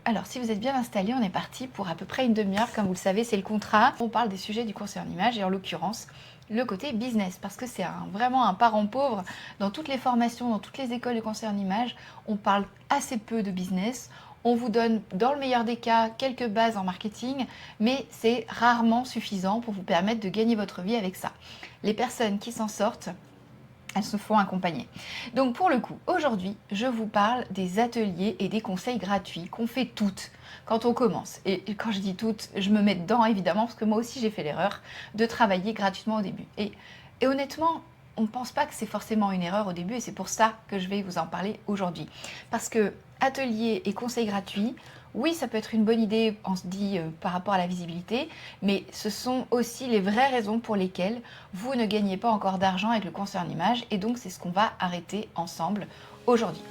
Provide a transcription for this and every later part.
Alors, si vous êtes bien installé, on est parti pour à peu près une demi-heure. Comme vous le savez, c'est le contrat. On parle des sujets du conseil en image et en l'occurrence, le côté business. Parce que c'est vraiment un parent pauvre. Dans toutes les formations, dans toutes les écoles de conseil en image, on parle assez peu de business. On vous donne, dans le meilleur des cas, quelques bases en marketing, mais c'est rarement suffisant pour vous permettre de gagner votre vie avec ça. Les personnes qui s'en sortent, elles se font accompagner. Donc pour le coup, aujourd'hui, je vous parle des ateliers et des conseils gratuits qu'on fait toutes quand on commence. Et quand je dis toutes, je me mets dedans évidemment, parce que moi aussi j'ai fait l'erreur de travailler gratuitement au début. Et honnêtement, on ne pense pas que c'est forcément une erreur au début, et c'est pour ça que je vais vous en parler aujourd'hui. Parce que ateliers et conseils gratuits, oui, ça peut être une bonne idée, on se dit, par rapport à la visibilité, mais ce sont aussi les vraies raisons pour lesquelles vous ne gagnez pas encore d'argent avec le conseil en image, et donc c'est ce qu'on va arrêter ensemble aujourd'hui.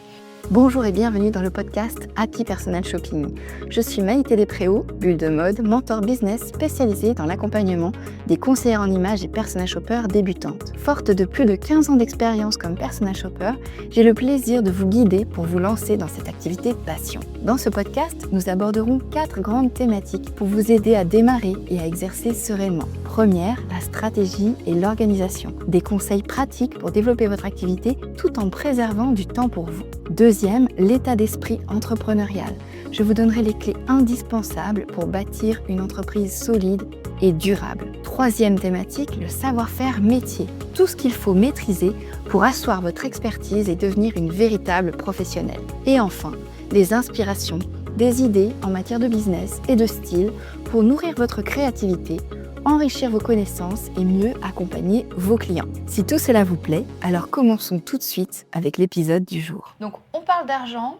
Bonjour et bienvenue dans le podcast Happy Personal Shopping. Je suis Maïté Despréaux, bulle de mode, mentor business spécialisée dans l'accompagnement des conseillères en images et personal shoppers débutantes. Forte de plus de 15 ans d'expérience comme personal shopper, j'ai le plaisir de vous guider pour vous lancer dans cette activité passion. Dans ce podcast, nous aborderons 4 grandes thématiques pour vous aider à démarrer et à exercer sereinement. Première, la stratégie et l'organisation. Des conseils pratiques pour développer votre activité tout en préservant du temps pour vous. Deuxième, l'état d'esprit entrepreneurial. Je vous donnerai les clés indispensables pour bâtir une entreprise solide et durable. Troisième thématique, le savoir-faire métier. Tout ce qu'il faut maîtriser pour asseoir votre expertise et devenir une véritable professionnelle. Et enfin, les inspirations, des idées en matière de business et de style pour nourrir votre créativité, enrichir vos connaissances et mieux accompagner vos clients. Si tout cela vous plaît, alors commençons tout de suite avec l'épisode du jour. Donc on parle d'argent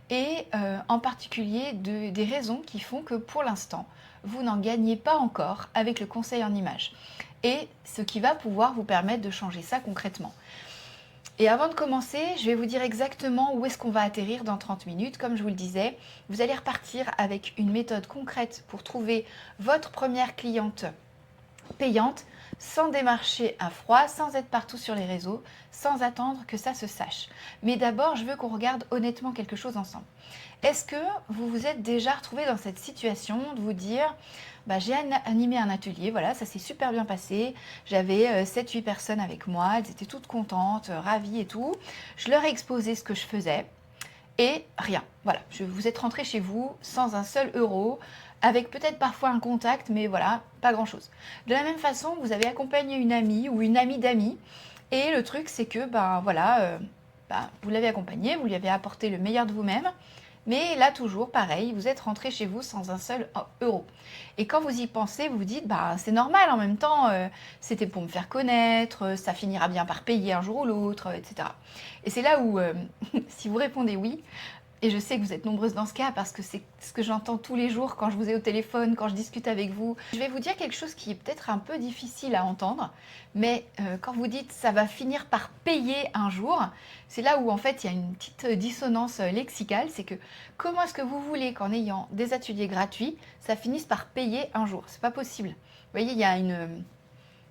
et en particulier des raisons qui font que pour l'instant, vous n'en gagnez pas encore avec le conseil en images. Et ce qui va pouvoir vous permettre de changer ça concrètement. Et avant de commencer, je vais vous dire exactement où est-ce qu'on va atterrir dans 30 minutes. Comme je vous le disais, vous allez repartir avec une méthode concrète pour trouver votre première cliente payante, sans démarcher à froid, sans être partout sur les réseaux, sans attendre que ça se sache. Mais d'abord, je veux qu'on regarde honnêtement quelque chose ensemble. Est-ce que vous vous êtes déjà retrouvé dans cette situation de vous dire j'ai animé un atelier, voilà, ça s'est super bien passé, j'avais 7-8 personnes avec moi, elles étaient toutes contentes, ravies et tout, je leur ai exposé ce que je faisais et rien, voilà, vous êtes rentré chez vous sans un seul euro, avec peut-être parfois un contact, mais voilà, pas grand-chose. De la même façon, vous avez accompagné une amie ou une amie d'amis, et le truc, c'est que, vous l'avez accompagnée, vous lui avez apporté le meilleur de vous-même, mais là, toujours, pareil, vous êtes rentré chez vous sans un seul euro. Et quand vous y pensez, vous vous dites, c'est normal, en même temps, c'était pour me faire connaître, ça finira bien par payer un jour ou l'autre, etc. Et c'est là où, si vous répondez oui, et je sais que vous êtes nombreuses dans ce cas parce que c'est ce que j'entends tous les jours quand je vous ai au téléphone, quand je discute avec vous. Je vais vous dire quelque chose qui est peut-être un peu difficile à entendre, mais quand vous dites ça va finir par payer un jour, c'est là où en fait il y a une petite dissonance lexicale. C'est que comment est-ce que vous voulez qu'en ayant des ateliers gratuits, ça finisse par payer un jour? C'est pas possible. Vous voyez, il y a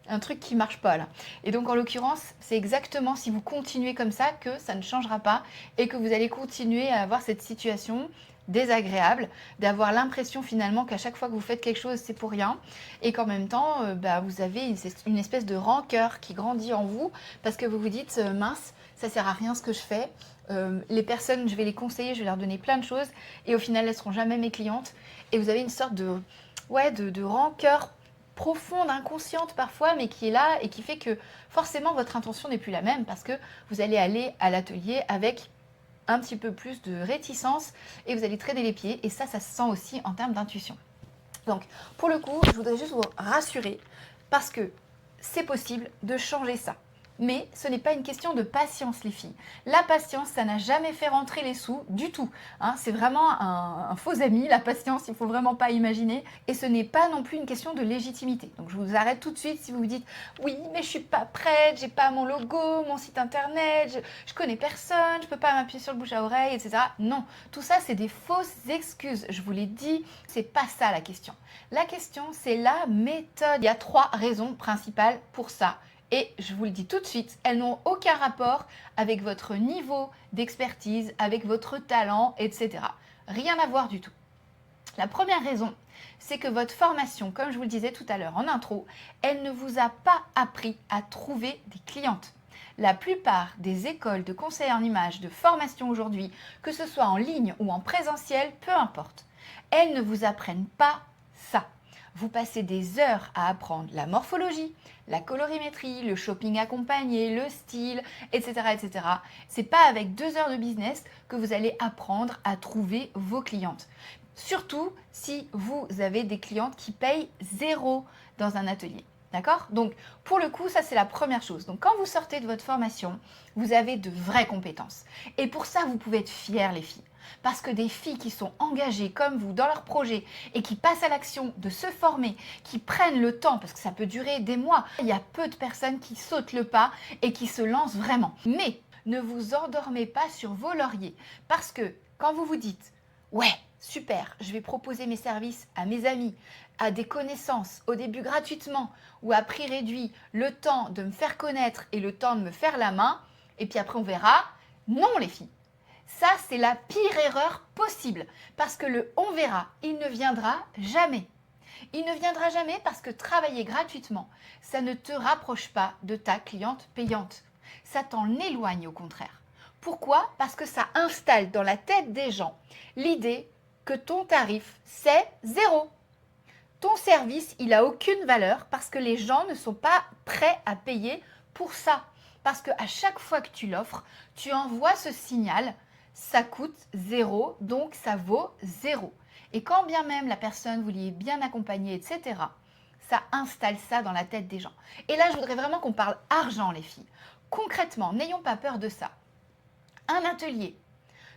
un truc qui marche pas là. Et donc en l'occurrence, c'est exactement si vous continuez comme ça que ça ne changera pas et que vous allez continuer à avoir cette situation désagréable, d'avoir l'impression finalement qu'à chaque fois que vous faites quelque chose, c'est pour rien et qu'en même temps, vous avez une espèce de rancœur qui grandit en vous parce que vous vous dites mince, ça sert à rien ce que je fais. Les personnes, je vais les conseiller, je vais leur donner plein de choses et au final, elles seront jamais mes clientes. Et vous avez une sorte de rancœur profonde, inconsciente parfois, mais qui est là et qui fait que forcément votre intention n'est plus la même parce que vous allez aller à l'atelier avec un petit peu plus de réticence et vous allez traîner les pieds et ça se sent aussi en termes d'intuition. Donc pour le coup, je voudrais juste vous rassurer parce que c'est possible de changer ça. Mais ce n'est pas une question de patience, les filles. La patience, ça n'a jamais fait rentrer les sous du tout. C'est vraiment un faux ami, la patience, il ne faut vraiment pas imaginer. Et ce n'est pas non plus une question de légitimité. Donc je vous arrête tout de suite si vous vous dites « Oui, mais je ne suis pas prête, j'ai pas mon logo, mon site internet, je connais personne, je ne peux pas m'appuyer sur le bouche à oreille, etc. » Non, tout ça, c'est des fausses excuses. Je vous l'ai dit, c'est pas ça la question. La question, c'est la méthode. Il y a 3 raisons principales pour ça. Et je vous le dis tout de suite, elles n'ont aucun rapport avec votre niveau d'expertise, avec votre talent, etc. Rien à voir du tout. La première raison, c'est que votre formation, comme je vous le disais tout à l'heure en intro, elle ne vous a pas appris à trouver des clientes. La plupart des écoles de conseil en images, de formation aujourd'hui, que ce soit en ligne ou en présentiel, peu importe, elles ne vous apprennent pas ça. Vous passez des heures à apprendre la morphologie, la colorimétrie, le shopping accompagné, le style, etc. etc. C'est pas avec 2 heures de business que vous allez apprendre à trouver vos clientes. Surtout si vous avez des clientes qui payent 0 dans un atelier. D'accord? Donc, pour le coup, ça, c'est la première chose. Donc, quand vous sortez de votre formation, vous avez de vraies compétences. Et pour ça, vous pouvez être fiers, les filles. Parce que des filles qui sont engagées comme vous dans leur projet et qui passent à l'action de se former, qui prennent le temps, parce que ça peut durer des mois, il y a peu de personnes qui sautent le pas et qui se lancent vraiment. Mais ne vous endormez pas sur vos lauriers. Parce que quand vous vous dites « Ouais, super, je vais proposer mes services à mes amis, à des connaissances, au début gratuitement ou à prix réduit, le temps de me faire connaître et le temps de me faire la main, et puis après on verra. » Non, les filles. Ça, c'est la pire erreur possible parce que le « on verra », il ne viendra jamais. Il ne viendra jamais parce que travailler gratuitement, ça ne te rapproche pas de ta cliente payante. Ça t'en éloigne au contraire. Pourquoi? Parce que ça installe dans la tête des gens l'idée que ton tarif, c'est 0. Ton service, il n'a aucune valeur parce que les gens ne sont pas prêts à payer pour ça. Parce qu'à chaque fois que tu l'offres, tu envoies ce signal, ça coûte 0, donc ça vaut 0. Et quand bien même la personne, vous l'y est bien accompagnée, etc., ça installe ça dans la tête des gens. Et là, je voudrais vraiment qu'on parle argent, les filles. Concrètement, n'ayons pas peur de ça. Un atelier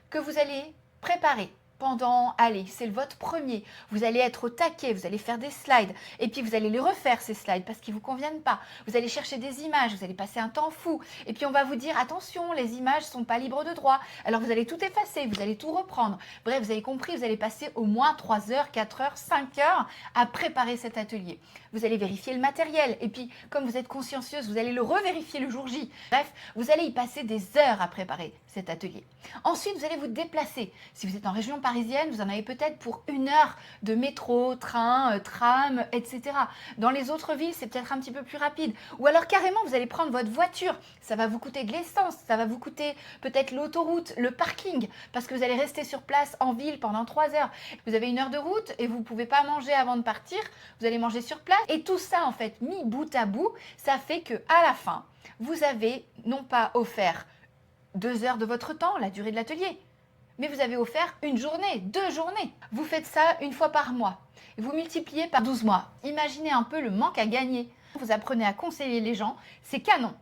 que vous allez préparer pendant, allez, c'est votre premier, vous allez être au taquet, vous allez faire des slides, et puis vous allez les refaire ces slides parce qu'ils ne vous conviennent pas, vous allez chercher des images, vous allez passer un temps fou, et puis on va vous dire, attention, les images ne sont pas libres de droit, alors vous allez tout effacer, vous allez tout reprendre, bref, vous avez compris, vous allez passer au moins 3 heures, 4 heures, 5 heures à préparer cet atelier. Vous allez vérifier le matériel, et puis comme vous êtes consciencieuse, vous allez le revérifier le jour J. Bref, vous allez y passer des heures à préparer cet atelier. Ensuite, vous allez vous déplacer. Si vous êtes en région parisienne, vous en avez peut-être pour 1 heure de métro, train, tram, etc. Dans les autres villes, c'est peut-être un petit peu plus rapide. Ou alors carrément, vous allez prendre votre voiture. Ça va vous coûter de l'essence, ça va vous coûter peut-être l'autoroute, le parking, parce que vous allez rester sur place en ville pendant 3 heures. Vous avez 1 heure de route et vous ne pouvez pas manger avant de partir. Vous allez manger sur place. Et tout ça, en fait, mis bout à bout, ça fait qu'à la fin, vous avez non pas offert 2 heures de votre temps, la durée de l'atelier, mais vous avez offert 1 journée, 2 journées. Vous faites ça 1 fois par mois. Et vous multipliez par 12 mois. Imaginez un peu le manque à gagner. Vous apprenez à conseiller les gens, c'est canon.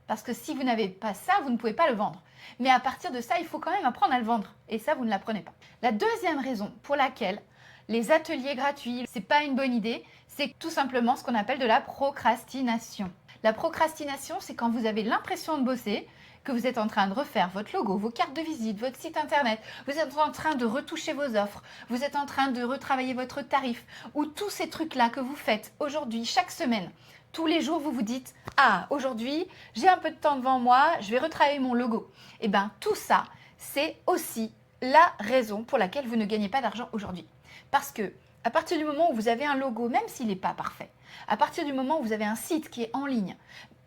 Parce que si vous n'avez pas ça, vous ne pouvez pas le vendre. Mais à partir de ça, il faut quand même apprendre à le vendre. Et ça, vous ne l'apprenez pas. La deuxième raison pour laquelle les ateliers gratuits, c'est pas une bonne idée, c'est tout simplement ce qu'on appelle de la procrastination. La procrastination, c'est quand vous avez l'impression de bosser, que vous êtes en train de refaire votre logo, vos cartes de visite, votre site internet, vous êtes en train de retoucher vos offres, vous êtes en train de retravailler votre tarif, ou tous ces trucs-là que vous faites aujourd'hui, chaque semaine. Tous les jours, vous vous dites « Ah, aujourd'hui, j'ai un peu de temps devant moi, je vais retravailler mon logo. » Eh bien, tout ça, c'est aussi la raison pour laquelle vous ne gagnez pas d'argent aujourd'hui. Parce que à partir du moment où vous avez un logo, même s'il n'est pas parfait, à partir du moment où vous avez un site qui est en ligne,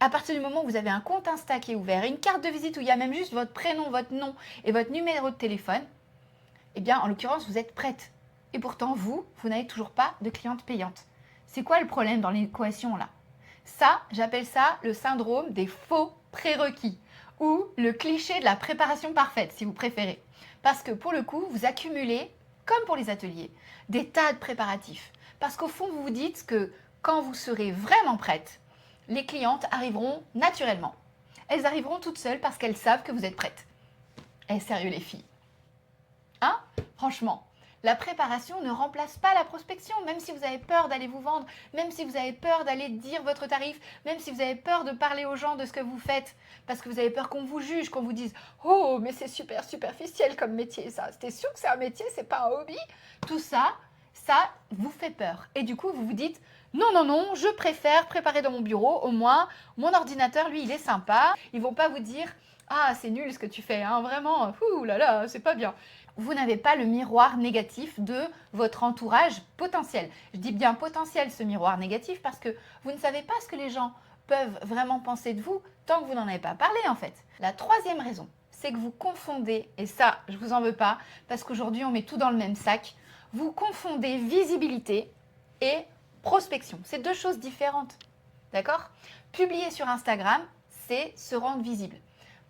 à partir du moment où vous avez un compte Insta qui est ouvert, une carte de visite où il y a même juste votre prénom, votre nom et votre numéro de téléphone, eh bien, en l'occurrence, vous êtes prête. Et pourtant, vous n'avez toujours pas de cliente payante. C'est quoi le problème dans l'équation là? Ça, j'appelle ça le syndrome des faux prérequis ou le cliché de la préparation parfaite, si vous préférez. Parce que pour le coup, vous accumulez, comme pour les ateliers, des tas de préparatifs. Parce qu'au fond, vous vous dites que quand vous serez vraiment prête, les clientes arriveront naturellement. Elles arriveront toutes seules parce qu'elles savent que vous êtes prêtes. Eh, sérieux les filles. Hein? Franchement, la préparation ne remplace pas la prospection, même si vous avez peur d'aller vous vendre, même si vous avez peur d'aller dire votre tarif, même si vous avez peur de parler aux gens de ce que vous faites, parce que vous avez peur qu'on vous juge, qu'on vous dise « Oh, mais c'est super superficiel comme métier, ça. T'es sûr que c'est un métier, c'est pas un hobby ?» Tout ça, ça vous fait peur. Et du coup, vous vous dites « Non, non, non, je préfère préparer dans mon bureau, au moins, mon ordinateur, lui, il est sympa. » Ils vont pas vous dire « Ah, c'est nul ce que tu fais, hein, vraiment, ouh là là, c'est pas bien. » vous n'avez pas le miroir négatif de votre entourage potentiel. Je dis bien potentiel, ce miroir négatif, parce que vous ne savez pas ce que les gens peuvent vraiment penser de vous tant que vous n'en avez pas parlé en fait. La troisième raison, c'est que vous confondez, et ça, je vous en veux pas, parce qu'aujourd'hui, on met tout dans le même sac, vous confondez visibilité et prospection. C'est deux choses différentes, d'accord? Publier sur Instagram, c'est se rendre visible.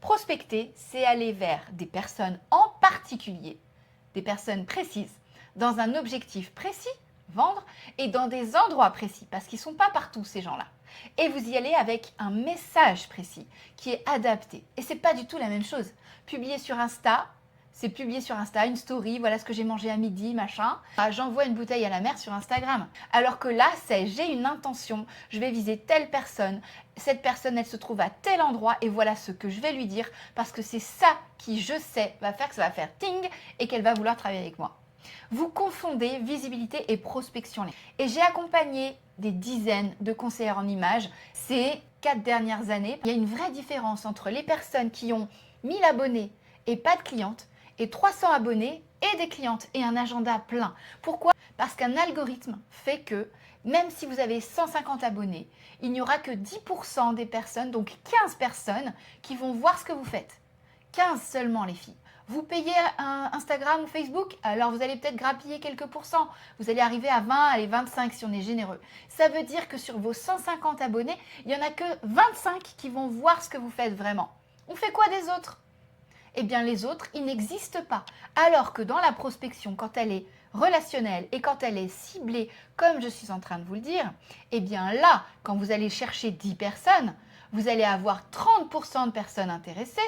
Prospecter, c'est aller vers des personnes en particulier, des personnes précises, dans un objectif précis, vendre, et dans des endroits précis, parce qu'ils ne sont pas partout ces gens-là. Et vous y allez avec un message précis qui est adapté. Et ce n'est pas du tout la même chose. Publier sur Insta, c'est publier sur Insta une story, voilà ce que j'ai mangé à midi, machin. Ah, j'envoie une bouteille à la mer sur Instagram. Alors que là, c'est j'ai une intention, je vais viser telle personne, cette personne, elle se trouve à tel endroit et voilà ce que je vais lui dire parce que c'est ça qui, je sais, va faire que ça va faire ting et qu'elle va vouloir travailler avec moi. Vous confondez visibilité et prospection. Et j'ai accompagné des dizaines de conseillers en images ces 4 dernières années. Il y a une vraie différence entre les personnes qui ont 1000 abonnés et pas de clientes et 300 abonnés et des clientes et un agenda plein. Pourquoi? Parce qu'un algorithme fait que même si vous avez 150 abonnés, il n'y aura que 10% des personnes, donc 15 personnes, qui vont voir ce que vous faites. 15 seulement les filles. Vous payez un Instagram ou Facebook, alors vous allez peut-être grappiller quelques pourcents. Vous allez arriver à 20, allez 25 si on est généreux. Ça veut dire que sur vos 150 abonnés, il n'y en a que 25 qui vont voir ce que vous faites vraiment. On fait quoi des autres? Eh bien les autres, ils n'existent pas. Alors que dans la prospection, quand elle est relationnelle et quand elle est ciblée, comme je suis en train de vous le dire, eh bien là, quand vous allez chercher 10 personnes, vous allez avoir 30% de personnes intéressées.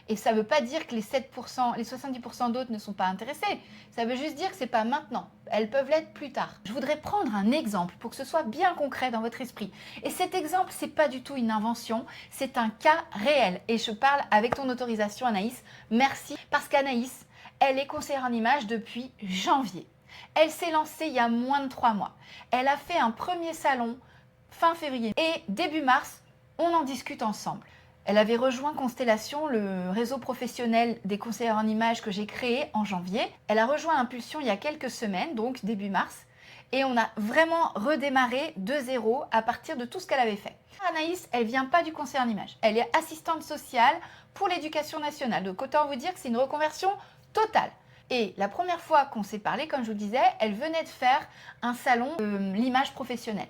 Et ça ne veut pas dire que les 7%, les 70% d'autres ne sont pas intéressés. Ça veut juste dire que ce n'est pas maintenant. Elles peuvent l'être plus tard. Je voudrais prendre un exemple pour que ce soit bien concret dans votre esprit. Et cet exemple, ce n'est pas du tout une invention, c'est un cas réel. Et je parle avec ton autorisation, Anaïs. Merci. Parce qu'Anaïs, elle est conseillère en images depuis janvier. Elle s'est lancée il y a moins de 3 mois. Elle a fait un premier salon fin février. Et début mars, on en discute ensemble. Elle avait rejoint Constellation, le réseau professionnel des conseillers en images que j'ai créé en janvier. Elle a rejoint Impulsion il y a quelques semaines, donc début mars. Et on a vraiment redémarré de zéro à partir de tout ce qu'elle avait fait. Anaïs, elle vient pas du conseil en images. Elle est assistante sociale pour l'éducation nationale. Donc autant vous dire que c'est une reconversion totale. Et la première fois qu'on s'est parlé, comme je vous le disais, elle venait de faire un salon de l'image professionnelle.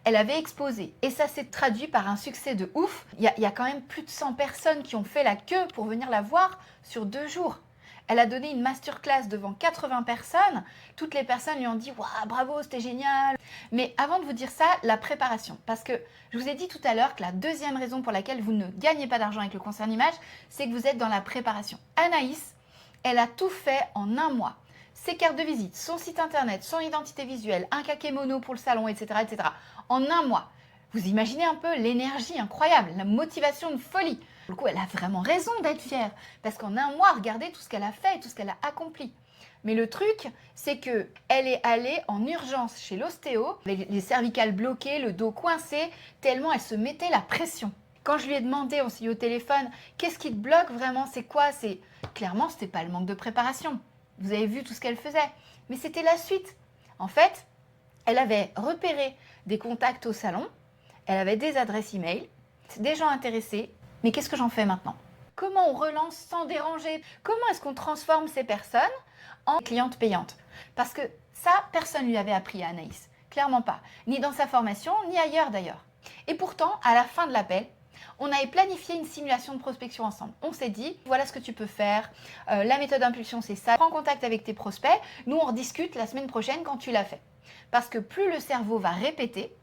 Elle avait exposé et ça s'est traduit par un succès de ouf. Il y a quand même plus de 100 personnes qui ont fait la queue pour venir la voir sur 2 jours. Elle a donné une masterclass devant 80 personnes. Toutes les personnes lui ont dit « Waouh, bravo, c'était génial !» Mais avant de vous dire ça, la préparation. Parce que je vous ai dit tout à l'heure que la deuxième raison pour laquelle vous ne gagnez pas d'argent avec le conseil en images, c'est que vous êtes dans la préparation. Anaïs, elle a tout fait en 1 mois. Ses cartes de visite, son site internet, son identité visuelle, un kakémono pour le salon, etc., etc. En 1 mois. Vous imaginez un peu l'énergie incroyable, la motivation de folie. Du coup, elle a vraiment raison d'être fière. Parce qu'en 1 mois, regardez tout ce qu'elle a fait et tout ce qu'elle a accompli. Mais le truc, c'est qu'elle est allée en urgence chez l'ostéo, avec les cervicales bloquées, le dos coincé, tellement elle se mettait la pression. Quand je lui ai demandé, on s'est eu au téléphone, qu'est-ce qui te bloque vraiment, c'est quoi? Clairement, c'était pas le manque de préparation. Vous avez vu tout ce qu'elle faisait. Mais c'était la suite. En fait, elle avait repéré des contacts au salon, elle avait des adresses e-mail, des gens intéressés. Mais qu'est-ce que j'en fais maintenant? Comment on relance sans déranger? Comment est-ce qu'on transforme ces personnes en clientes payantes? Parce que ça, personne ne lui avait appris à Anaïs. Clairement pas. Ni dans sa formation, ni ailleurs d'ailleurs. Et pourtant, à la fin de l'appel, on avait planifié une simulation de prospection ensemble. On s'est dit, voilà ce que tu peux faire, la méthode impulsion c'est ça, prends contact avec tes prospects, nous on rediscute la semaine prochaine quand tu l'as fait. Parce que plus le cerveau va répéter,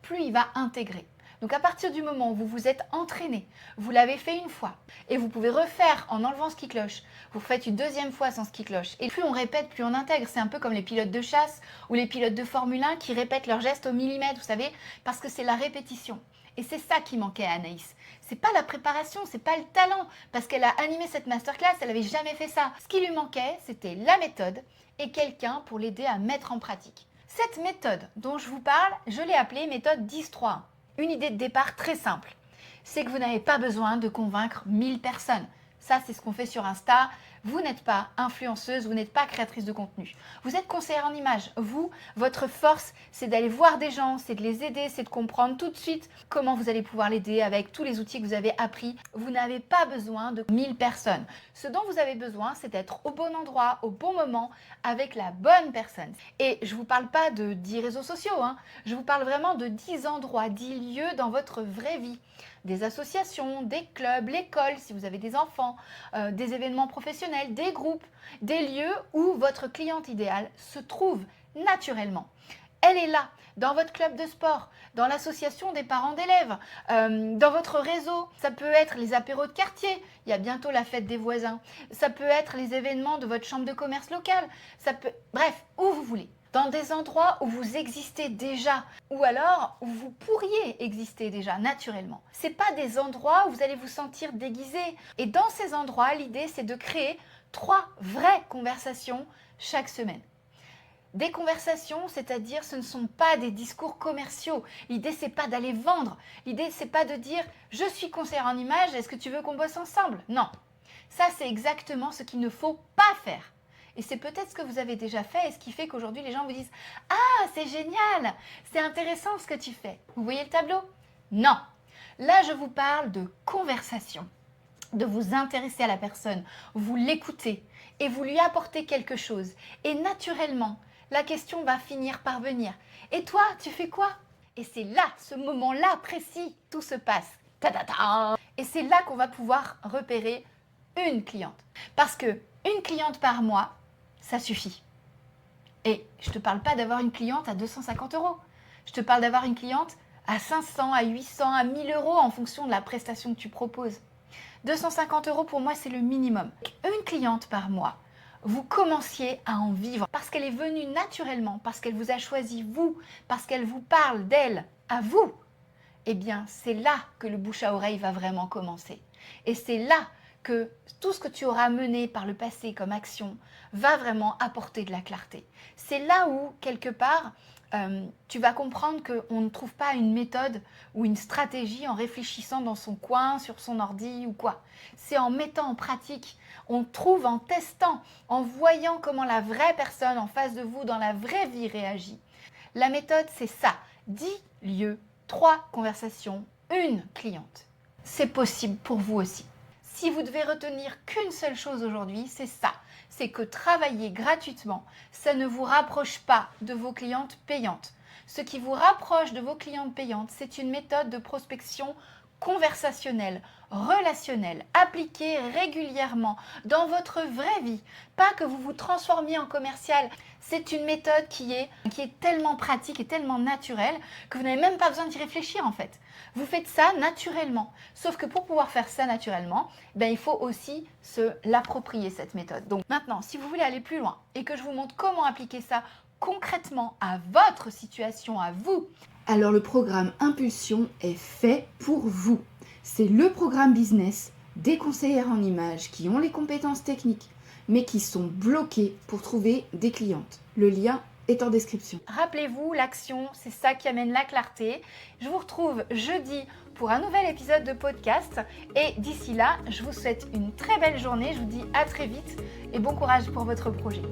plus il va intégrer. Donc à partir du moment où vous vous êtes entraîné, vous l'avez fait une fois, et vous pouvez refaire en enlevant ce qui cloche, vous faites une deuxième fois sans ce qui cloche, et plus on répète, plus on intègre. C'est un peu comme les pilotes de chasse ou les pilotes de Formule 1 qui répètent leurs gestes au millimètre, vous savez, parce que c'est la répétition. Et c'est ça qui manquait à Anaïs. C'est pas la préparation, c'est pas le talent, parce qu'elle a animé cette masterclass, elle n'avait jamais fait ça. Ce qui lui manquait, c'était la méthode et quelqu'un pour l'aider à mettre en pratique. Cette méthode dont je vous parle, je l'ai appelée méthode 10-3-1. Une idée de départ très simple, c'est que vous n'avez pas besoin de convaincre 1000 personnes. Ça, c'est ce qu'on fait sur Insta. Vous n'êtes pas influenceuse, vous n'êtes pas créatrice de contenu. Vous êtes conseillère en image. Vous, votre force, c'est d'aller voir des gens, c'est de les aider, c'est de comprendre tout de suite comment vous allez pouvoir l'aider avec tous les outils que vous avez appris. Vous n'avez pas besoin de 1000 personnes. Ce dont vous avez besoin, c'est d'être au bon endroit, au bon moment, avec la bonne personne. Et je ne vous parle pas de 10 réseaux sociaux, je vous parle vraiment de 10 endroits, 10 lieux dans votre vraie vie. Des associations, des clubs, l'école si vous avez des enfants, des événements professionnels, des groupes, des lieux où votre cliente idéale se trouve naturellement. Elle est là, dans votre club de sport, dans l'association des parents d'élèves, dans votre réseau. Ça peut être les apéros de quartier, il y a bientôt la fête des voisins. Ça peut être les événements de votre chambre de commerce locale. Bref, où vous voulez. Dans des endroits où vous existez déjà, ou alors où vous pourriez exister déjà naturellement. Ce n'est pas des endroits où vous allez vous sentir déguisé. Et dans ces endroits, l'idée c'est de créer 3 vraies conversations chaque semaine. Des conversations, c'est-à-dire ce ne sont pas des discours commerciaux. L'idée c'est pas d'aller vendre. L'idée c'est pas de dire je suis conseillère en image, est-ce que tu veux qu'on bosse ensemble? Non. Ça c'est exactement ce qu'il ne faut pas faire. Et c'est peut-être ce que vous avez déjà fait et ce qui fait qu'aujourd'hui les gens vous disent « Ah, c'est génial, c'est intéressant ce que tu fais. » Vous voyez le tableau? Non. Là, je vous parle de conversation, de vous intéresser à la personne, vous l'écoutez et vous lui apportez quelque chose. Et naturellement, la question va finir par venir. « Et toi, tu fais quoi ?» Et c'est là, ce moment-là précis, tout se passe. Ta-ta-ta. Et c'est là qu'on va pouvoir repérer une cliente. Parce que une cliente par mois, ça suffit. Et je ne te parle pas d'avoir une cliente à 250 €. Je te parle d'avoir une cliente à 500, à 800, à 1000 € en fonction de la prestation que tu proposes. 250 € pour moi, c'est le minimum. Une cliente par mois, vous commenciez à en vivre parce qu'elle est venue naturellement, parce qu'elle vous a choisi vous, parce qu'elle vous parle d'elle à vous. Eh bien, c'est là que le bouche à oreille va vraiment commencer. Et c'est là que tout ce que tu auras mené par le passé comme action va vraiment apporter de la clarté. C'est là où, quelque part, tu vas comprendre qu'on ne trouve pas une méthode ou une stratégie en réfléchissant dans son coin, sur son ordi ou quoi. C'est en mettant en pratique, on trouve en testant, en voyant comment la vraie personne en face de vous, dans la vraie vie, réagit. La méthode, c'est ça. 10 lieux, 3 conversations, 1 cliente. C'est possible pour vous aussi. Si vous devez retenir qu'une seule chose aujourd'hui, c'est ça. C'est que travailler gratuitement, ça ne vous rapproche pas de vos clientes payantes. Ce qui vous rapproche de vos clientes payantes, c'est une méthode de prospection conversationnelle, relationnelle, appliquée régulièrement dans votre vraie vie. Pas que vous vous transformiez en commercial. C'est une méthode qui est tellement pratique et tellement naturelle que vous n'avez même pas besoin d'y réfléchir en fait. Vous faites ça naturellement. Sauf que pour pouvoir faire ça naturellement, il faut aussi se l'approprier cette méthode. Donc maintenant, si vous voulez aller plus loin et que je vous montre comment appliquer ça concrètement à votre situation, à vous, alors le programme Impulsion est fait pour vous. C'est le programme business des conseillères en images qui ont les compétences techniques, mais qui sont bloquées pour trouver des clientes. Le lien est en description. Rappelez-vous, l'action, c'est ça qui amène la clarté. Je vous retrouve jeudi pour un nouvel épisode de podcast. Et d'ici là, je vous souhaite une très belle journée. Je vous dis à très vite et bon courage pour votre projet.